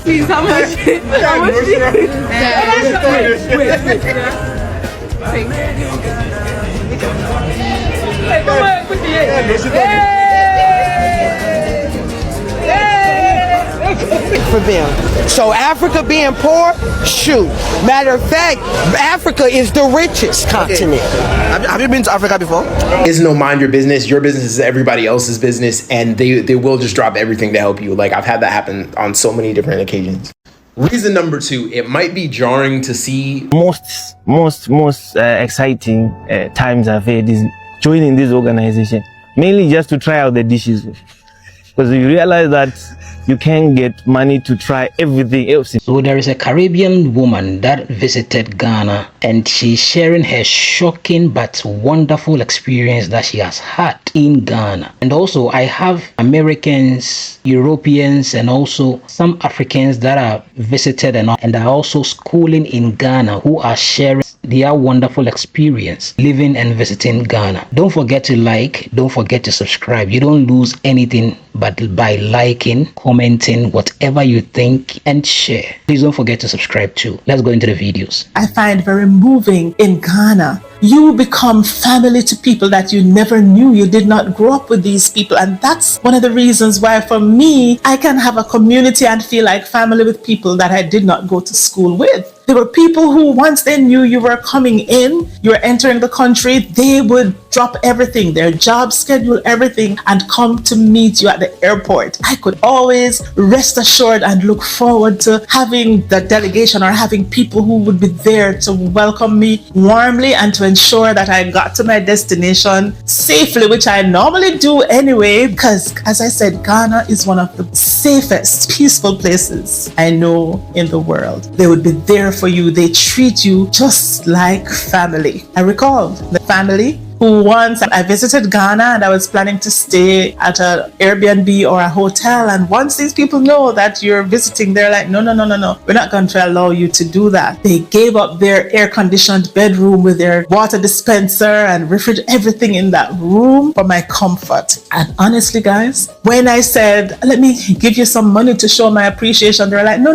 Please, how much? How much? For them. So Africa being poor, shoot. Matter of fact, Africa is the richest continent. Have you been to Africa before? Is no mind your business. Your business is everybody else's business, and they will just drop everything to help you. Like, I've had that happen on so many different occasions. Reason number 2, it might be jarring to see. Most exciting times I've had is joining this organization, mainly just to try out the dishes, because you realize that you can get money to try everything else. So there is a Caribbean woman that visited Ghana, and she's sharing her shocking but wonderful experience that she has had in Ghana. And also I have Americans, Europeans, and also some Africans that are visited and are also schooling in Ghana, who are sharing their wonderful experience living and visiting Ghana. Don't forget to like, don't forget to subscribe. You don't lose anything but by liking, commenting, whatever you think, and share. Please don't forget to subscribe too. Let's go into the videos. I find very moving in Ghana. You become family to people that you never knew. You did not grow up with these people, and that's one of the reasons why for me, I can have a community and feel like family with people that I did not go to school with. There were people who, once they knew you were coming in, you were entering the country, they would drop everything, their job schedule, everything, and come to meet you at the airport. I could always rest assured and look forward to having the delegation or having people who would be there to welcome me warmly and to ensure that I got to my destination safely, which I normally do anyway, because as I said, Ghana is one of the safest, peaceful places I know in the world. They would be there for you. They treat you just like family. I recall the family who once I visited Ghana and I was planning to stay at an Airbnb or a hotel, and once these people know that you're visiting, they're like, no, we're not going to allow you to do that. They gave up their air-conditioned bedroom with their water dispenser and refrigerator, everything in that room for my comfort. And honestly, guys, when I said, let me give you some money to show my appreciation, they're like, no,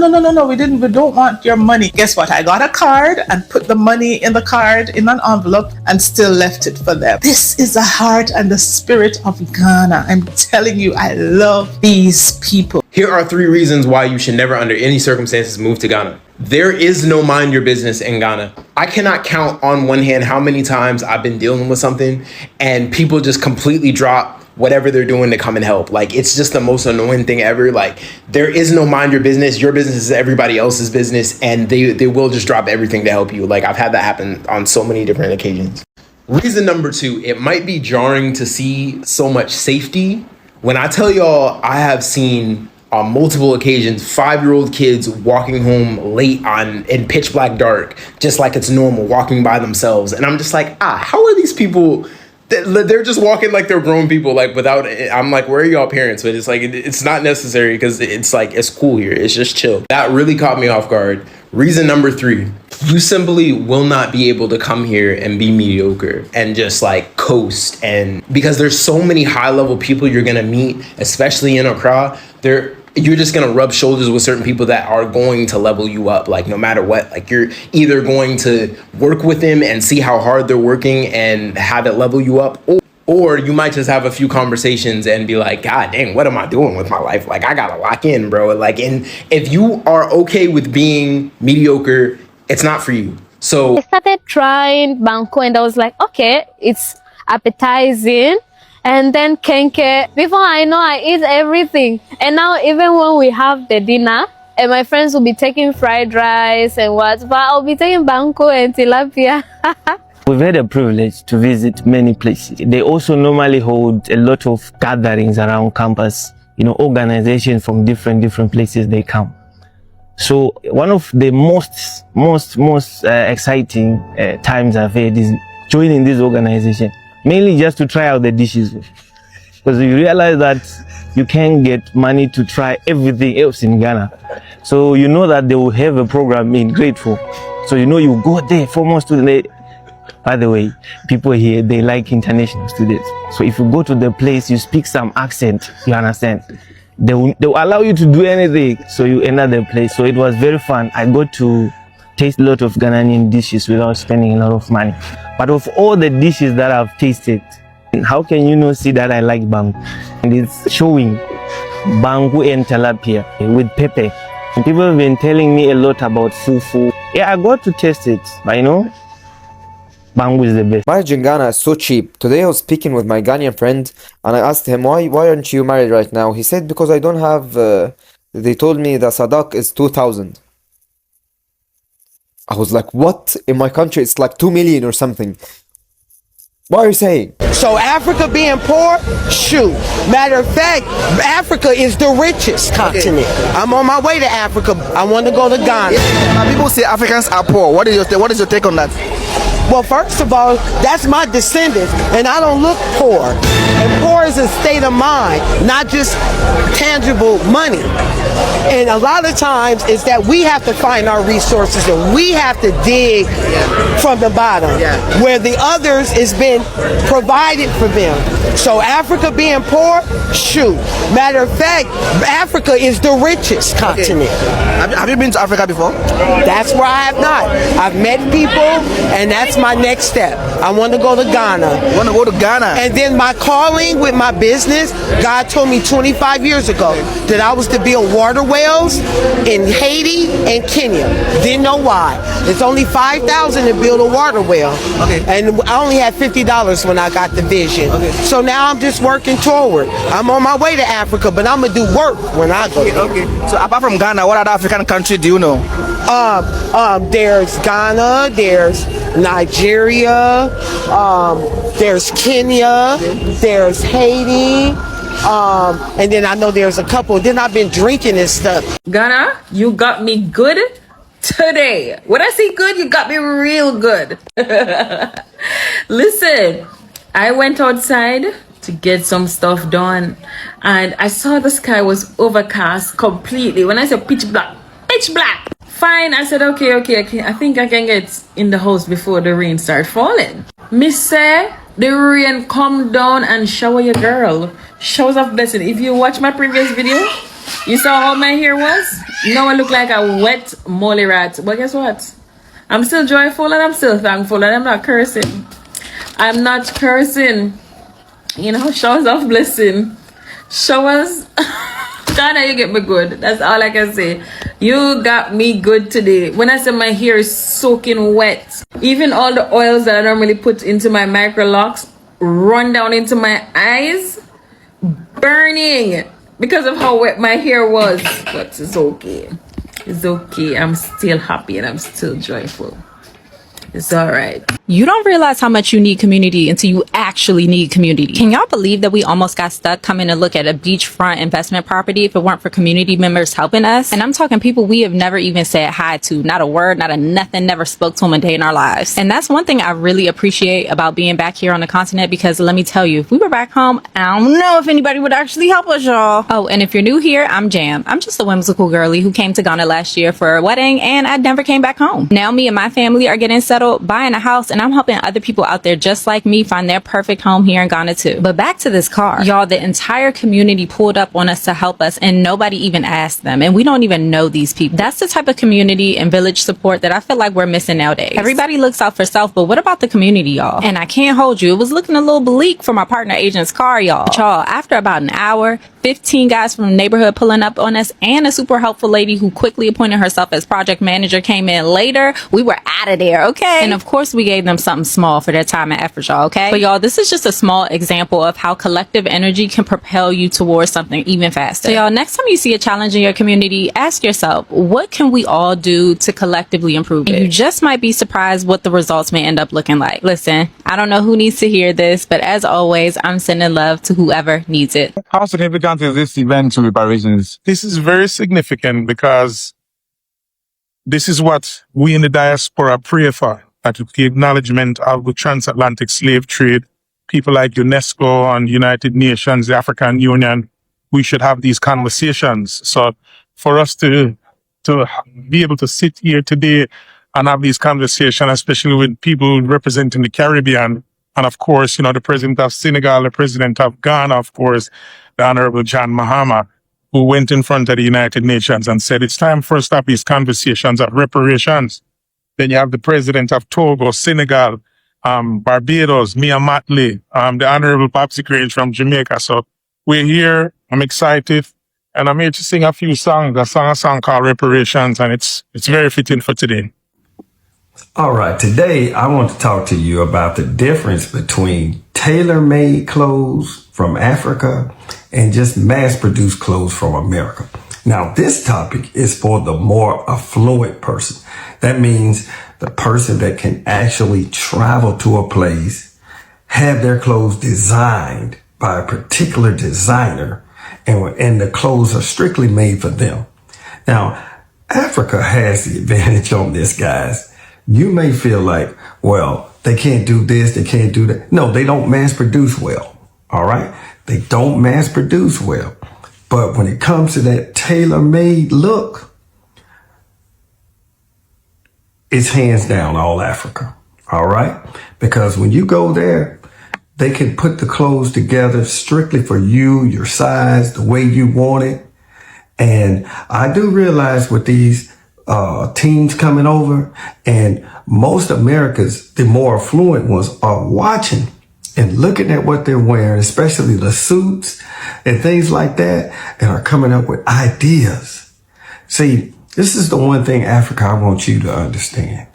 we don't want your money. Guess what? I got a card and put the money in the card in an envelope and still left it for them. This is the heart and the spirit of Ghana. I'm telling you, I love these people. Here are 3 reasons why you should never under any circumstances move to Ghana. There is no mind your business in Ghana. I cannot count on one hand how many times I've been dealing with something and people just completely drop whatever they're doing to come and help. Like, it's just the most annoying thing ever. Like, there is no mind your business. Your business is everybody else's business, and they will just drop everything to help you. Like, I've had that happen on so many different occasions. Reason number 2, it might be jarring to see so much safety. When I tell y'all, I have seen on multiple occasions 5-year-old kids walking home late in pitch black dark, just like it's normal, walking by themselves. And I'm just like, how are these people? They're just walking like they're grown people, like without. I'm like, where are y'all parents? But it's like, it's not necessary because it's like, it's cool here. It's just chill. That really caught me off guard. Reason number 3, you simply will not be able to come here and be mediocre and just like coast. And because there's so many high level people you're going to meet, especially in Accra, you're just going to rub shoulders with certain people that are going to level you up. Like, no matter what, like, you're either going to work with them and see how hard they're working and have it level you up, or you might just have a few conversations and be like, God dang, what am I doing with my life? Like, I gotta lock in, bro. Like, and if you are okay with being mediocre, it's not for you. So I started trying banko and I was like, okay, it's appetizing. And then kenke, before I know, I eat everything. And now even when we have the dinner, and my friends will be taking fried rice and what, but I'll be taking banko and tilapia. We've had a privilege to visit many places. They also normally hold a lot of gatherings around campus, organizations from different places, they come. So one of the most exciting times I've had is joining this organization, mainly just to try out the dishes, because you realize that you can get money to try everything else in Ghana. So you know that they will have a program in grade 4. So you go there for more students. By the way, people here, they like international students. So if you go to the place, you speak some accent, you understand. they'll allow you to do anything, so you enter the place. So it was very fun. I got to taste a lot of Ghanaian dishes without spending a lot of money. But of all the dishes that I've tasted, how can you not see that I like bangu? And it's showing bangu and tilapia with pepper. And people have been telling me a lot about fufu. Yeah, I got to taste it, but you know, bangu is the best. Marriage in Ghana is so cheap. Today I was speaking with my Ghanaian friend and I asked him, why aren't you married right now? He said, because I don't have, they told me the sadak is 2,000. I was like, what? In my country it's like 2 million or something. What are you saying? So Africa being poor, shoot. Matter of fact, Africa is the richest continent. I'm on my way to Africa. I want to go to Ghana. Now, people say Africans are poor. What is your take on that? Well, first of all, that's my descendants, and I don't look poor. And poor is a state of mind, not just tangible money. And a lot of times it's that we have to find our resources and we have to dig from the bottom, where the others is been provided for them. So Africa being poor, shoot. Matter of fact, Africa is the richest continent. Have you been to Africa before? That's where I have not. I've met people, and that's my next step. I want to go to Ghana. You want to go to Ghana? And then my calling with my business, God told me 25 years ago that I was to build water wells in Haiti and Kenya. Didn't know why. It's only $5,000 to build a water well. Okay. And I only had $50 when I got the vision. Okay. So now I'm just working toward. I'm on my way to Africa, but I'm gonna do work when I go. Okay. So apart from Ghana, what other African country do you know? There's Ghana, there's Nigeria, there's Kenya, there's Haiti, and then I know there's a couple. Then I've been drinking and stuff. Ghana, you got me good today. When I say good, you got me real good. Listen, I went outside to get some stuff done, and I saw the sky was overcast completely. When I said pitch black, fine. I said, okay. I think I can get in the house before the rain start falling. Miss say the rain come down and shower your girl. Showers of blessing. If you watch my previous video, you saw how my hair was. Now I look like a wet molly rat. But guess what? I'm still joyful and I'm still thankful and I'm not cursing. I'm not cursing. You know, showers of blessing. Showers. Ghana, you get me good. That's all I can say. You got me good today. When I say my hair is soaking wet, even all the oils that I normally put into my micro locks run down into my eyes, burning because of how wet my hair was. But it's okay. It's okay. I'm still happy and I'm still joyful. It's all right. You don't realize how much you need community until you actually need community. Can y'all believe that we almost got stuck coming to look at a beachfront investment property if it weren't for community members helping us? And I'm talking people we have never even said hi to. Not a word, not a nothing, never spoke to them a day in our lives. And that's one thing I really appreciate about being back here on the continent, because let me tell you, if we were back home, I don't know if anybody would actually help us, y'all. Oh, and if you're new here, I'm Jam. I'm just a whimsical girly who came to Ghana last year for a wedding and I never came back home. Now me and my family are getting settled, buying a house, and I'm helping other people out there just like me find their perfect home here in Ghana too. But back to this car. Y'all, the entire community pulled up on us to help us and nobody even asked them, and we don't even know these people. That's the type of community and village support that I feel like we're missing nowadays. Everybody looks out for self, but what about the community, y'all? And I can't hold you, it was looking a little bleak for my partner agent's car, y'all. But y'all, after about an hour, 15 guys from the neighborhood pulling up on us and a super helpful lady who quickly appointed herself as project manager came in later, we were out of there, okay? And of course we gave them something small for their time and effort, y'all, okay? But y'all, this is just a small example of how collective energy can propel you towards something even faster. So y'all, next time you see a challenge in your community, ask yourself, what can we all do to collectively improve it? And you just might be surprised what the results may end up looking like. Listen, I don't know who needs to hear this, but as always, I'm sending love to whoever needs it. How significant is this event to Reparations? This is very significant because this is what we in the diaspora pray for, that the acknowledgement of the transatlantic slave trade, people like UNESCO and United Nations, the African Union, we should have these conversations. So for us to be able to sit here today and have these conversations, especially with people representing the Caribbean, and of course, you know, the president of Senegal, the president of Ghana, of course, the Honorable John Mahama, who went in front of the United Nations and said, it's time for us to stop these conversations of reparations. Then you have the president of Togo, Senegal, Barbados, Mia Mottley, the Honorable Papsy Grange from Jamaica. So we're here. I'm excited. And I'm here to sing a few songs. A song called Reparations, and it's very fitting for today. All right, today I want to talk to you about the difference between tailor-made clothes from Africa and just mass-produced clothes from America. Now, this topic is for the more affluent person. That means the person that can actually travel to a place, have their clothes designed by a particular designer, and the clothes are strictly made for them. Now, Africa has the advantage on this, guys. You may feel like, well, they can't do this, they can't do that. No, they don't mass produce well. All right. They don't mass produce well. But when it comes to that tailor-made look, it's hands down all Africa. All right. Because when you go there, they can put the clothes together strictly for you, your size, the way you want it. And I do realize with these teams coming over, and most Americans, the more affluent ones, are watching and looking at what they're wearing, especially the suits and things like that, and are coming up with ideas. See, this is the one thing, Africa, I want you to understand.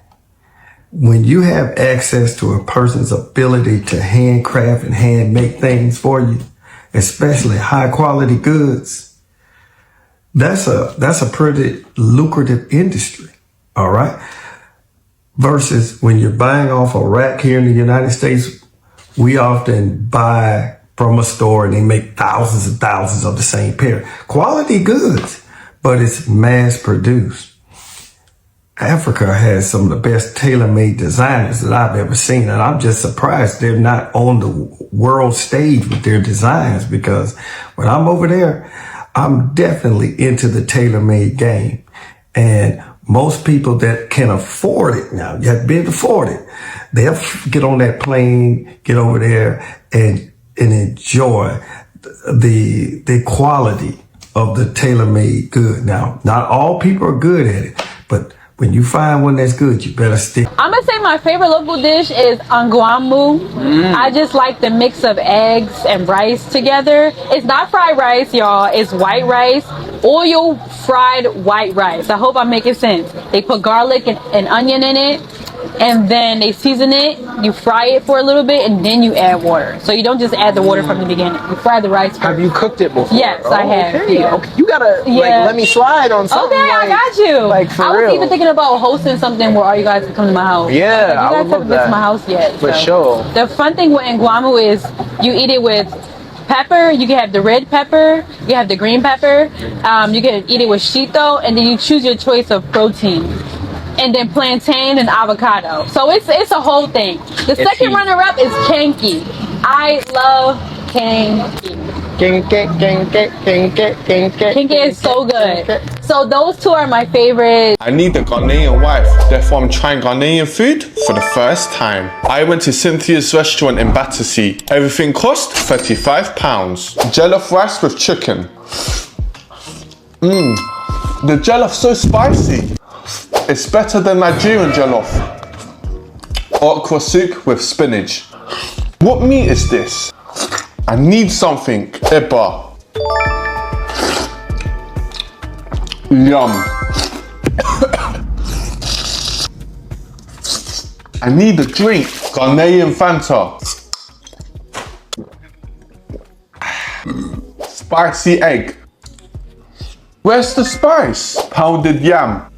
When you have access to a person's ability to handcraft and hand make things for you, especially high quality goods, that's a pretty lucrative industry. All right. Versus when you're buying off a rack here in the United States, we often buy from a store and they make thousands and thousands of the same pair. Quality goods, but it's mass produced. Africa has some of the best tailor-made designers that I've ever seen. And I'm just surprised they're not on the world stage with their designs, because when I'm over there, I'm definitely into the tailor-made game. And most people that can afford it now, you have to be able to afford it, they'll get on that plane, get over there and enjoy the quality of the tailor-made good. Now, not all people are good at it, but when you find one that's good, you better stick. I'm gonna say my favorite local dish is angwamu. I just like the mix of eggs and rice together. It's not fried rice, y'all. It's white rice, oil fried white rice. I hope I'm making sense. They put garlic and onion in it, and then they season it. You fry it for a little bit, and then you add water. So you don't just add the water from the beginning. You fry the rice first. Have you cooked it before? Yes, I have. Okay. Yeah. Okay. You gotta let me slide on something. Okay, I got you. Like for I was real. even thinking about hosting something where all you guys can come to my house. Yeah, I would love haven't been to my house yet. For sure. The fun thing with ngwamu is you eat it with pepper. You can have the red pepper. You can have the green pepper. You can eat it with shito, and then you choose your choice of protein. And then plantain and avocado. So it's a whole thing. The second runner-up is kenki. I love kenki. Kenki is so good. So those two are my favorite. I need a Ghanaian wife, therefore I'm trying Ghanaian food for the first time. I went to Cynthia's restaurant in Battersea. Everything cost £35. Jollof rice with chicken. The jollof so spicy. It's better than Nigerian jollof. Okra soup with spinach. What meat is this? I need something. Eba. Yum. I need a drink. Ghanaian Fanta. Spicy egg. Where's the spice? Pounded yam.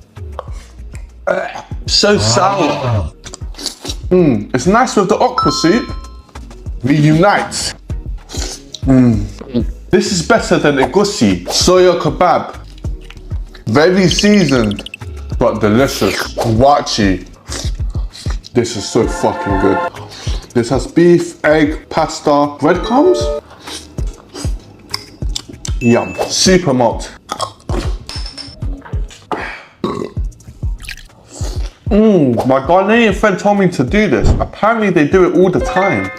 So sour. It's nice with the okra soup. We unite. This is better than egusi. Soya kebab. Very seasoned, but delicious. Wachi. This is so fucking good. This has beef, egg, pasta, breadcrumbs. Yum. Super malt. My Ghanaian friend told me to do this. Apparently they do it all the time.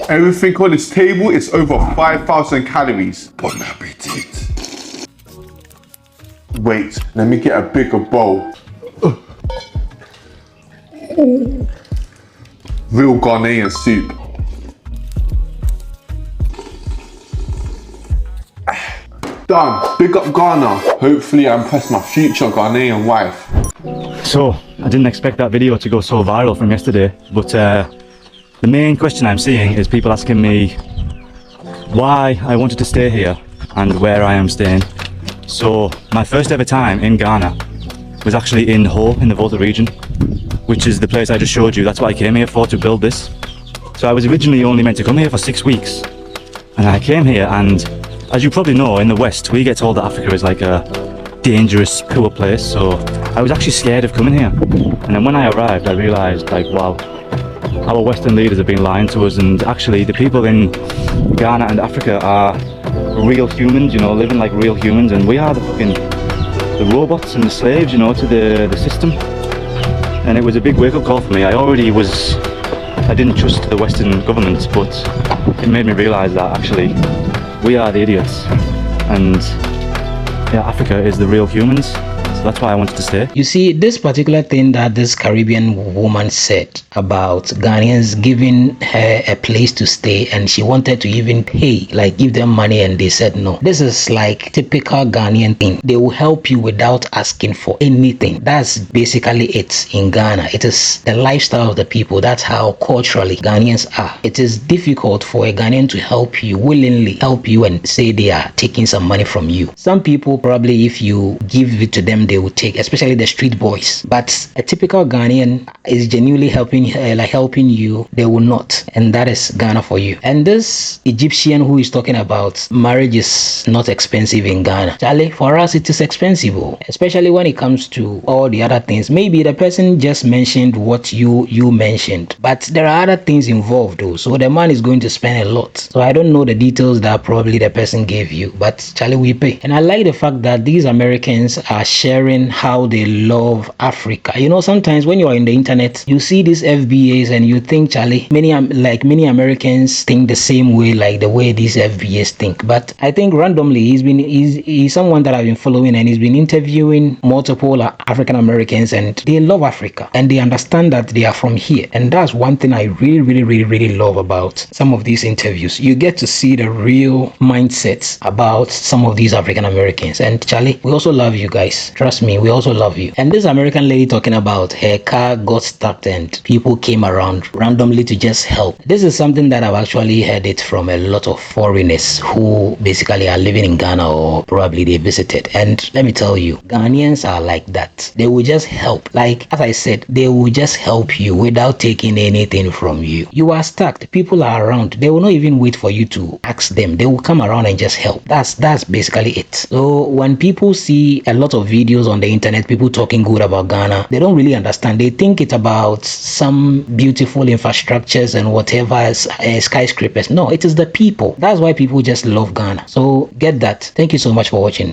Everything on this table is over 5,000 calories. Bon appetit. Wait, let me get a bigger bowl. Real Ghanaian soup. Done. Big up Ghana. Hopefully I impress my future Ghanaian wife. So, I didn't expect that video to go so viral from yesterday, but the main question I'm seeing is people asking me why I wanted to stay here and where I am staying. So, my first ever time in Ghana was actually in Ho, in the Volta region, which is the place I just showed you. That's what I came here for, to build this. So I was originally only meant to come here for 6 weeks, and I came here, and as you probably know, in the West we get told that Africa is like a dangerous, poor place, so I was actually scared of coming here. And then when I arrived, I realized, like, wow, our Western leaders have been lying to us, and actually the people in Ghana and Africa are real humans, you know, living like real humans, and we are the robots and the slaves, you know, to the system. And it was a big wake-up call for me. I didn't trust the Western governments, but it made me realize that actually we are the idiots, and yeah, Africa is the real humans. So that's why I wanted to stay. You see, this particular thing that this Caribbean woman said about Ghanaians giving her a place to stay, and she wanted to even pay, like give them money, and they said no. This is like typical Ghanaian thing. They will help you without asking for anything. That's basically it in Ghana. It is the lifestyle of the people. That's how culturally Ghanaians are. It is difficult for a Ghanaian to help you, willingly help you, and say they are taking some money from you. Some people probably, if you give it to them, they will take, especially the street boys. But a typical Ghanaian is genuinely helping you, they will not. And that is Ghana for you. And this Egyptian who is talking about marriage is not expensive in Ghana. Charlie, for us it is expensive, especially when it comes to all the other things. Maybe the person just mentioned what you mentioned, but there are other things involved though. So the man is going to spend a lot. So I don't know the details that probably the person gave you, but Charlie, we pay. And I like the fact that these Americans are sharing how they love Africa. You know, sometimes when you are in the internet, you see these FBAs and you think, Charlie, many Americans think the same way, like the way these FBAs think. But I think randomly he's someone that I've been following, and he's been interviewing multiple African Americans, and they love Africa and they understand that they are from here. And that's one thing I really love about some of these interviews. You get to see the real mindsets about some of these African Americans. And Charlie, we also love you guys. Trust me, we also love you. And this American lady talking about her car got stuck and people came around randomly to just help. This is something that I've actually heard it from a lot of foreigners who basically are living in Ghana, or probably they visited. And let me tell you, Ghanaians are like that. They will just help. Like, as I said, they will just help you without taking anything from you. You are stuck. People are around. They will not even wait for you to ask them. They will come around and just help. That's basically it. So when people see a lot of videos on the internet, people talking good about Ghana, they don't really understand. They think it's about some beautiful infrastructures and whatever, skyscrapers. No, it is the people. That's why people just love Ghana. So get that. Thank you so much for watching.